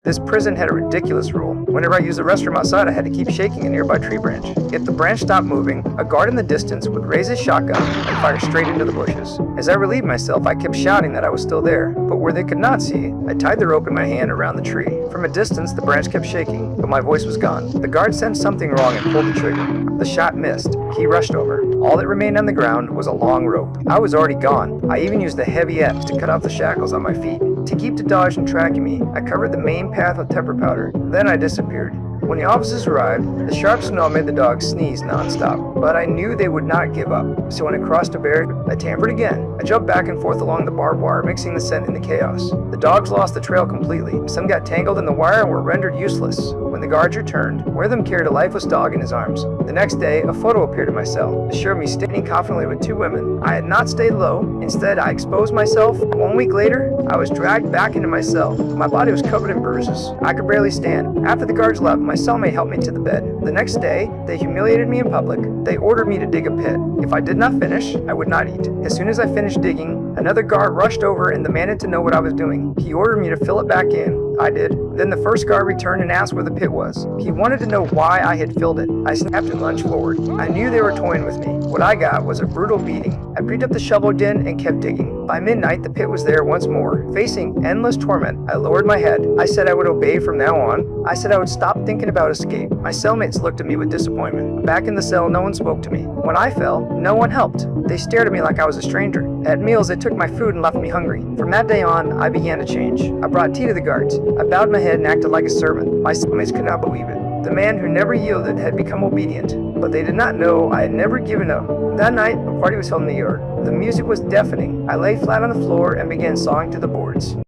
This prison had a ridiculous rule. Whenever I used the restroom outside, I had to keep shaking a nearby tree branch. If the branch stopped moving, a guard in the distance would raise his shotgun and fire straight into the bushes. As I relieved myself, I kept shouting that I was still there, but where they could not see, I tied the rope in my hand around the tree. From a distance, the branch kept shaking, but my voice was gone. The guard sensed something wrong and pulled the trigger. The shot missed. He rushed over. All that remained on the ground was a long rope. I was already gone. I even used a heavy axe to cut off the shackles on my feet. To keep the dog from tracking me, I covered the main path with pepper powder. Then I disappeared. When the officers arrived, the sharp smell made the dogs sneeze nonstop, but I knew they would not give up. So when I crossed a barrier, I tampered again. I jumped back and forth along the barbed wire, mixing the scent in the chaos. The dogs lost the trail completely. Some got tangled in the wire and were rendered useless. When the guards returned, one of them carried a lifeless dog in his arms. The next day, a photo appeared in my cell. It showed me standing confidently with two women. I had not stayed low. Instead, I exposed myself. 1 week later, I was dragged back into my cell. My body was covered in bruises. I could barely stand. After the guards left, my cellmate helped me to the bed. The next day, they humiliated me in public. They ordered me to dig a pit. If I did not finish, I would not eat. As soon as I finished digging, another guard rushed over and demanded to know what I was doing. He ordered me to fill it back in. I did. Then the first guard returned and asked where the pit was. He wanted to know why I had filled it. I snapped and lunged forward. I knew they were toying with me. What I got was a brutal beating. I picked up the shovel again and kept digging. By midnight, the pit was there once more. Facing endless torment, I lowered my head. I said I would obey from now on. I said I would stop thinking about escape. My cellmates looked at me with disappointment. Back in the cell, no one spoke to me. When I fell, no one helped. They stared at me like I was a stranger. At meals, they took my food and left me hungry. From that day on, I began to change. I brought tea to the guards. I bowed my head and acted like a servant. My cellmates could not believe it. The man who never yielded had become obedient, but they did not know I had never given up. That night, a party was held in the yard. The music was deafening. I lay flat on the floor and began sawing to the boards.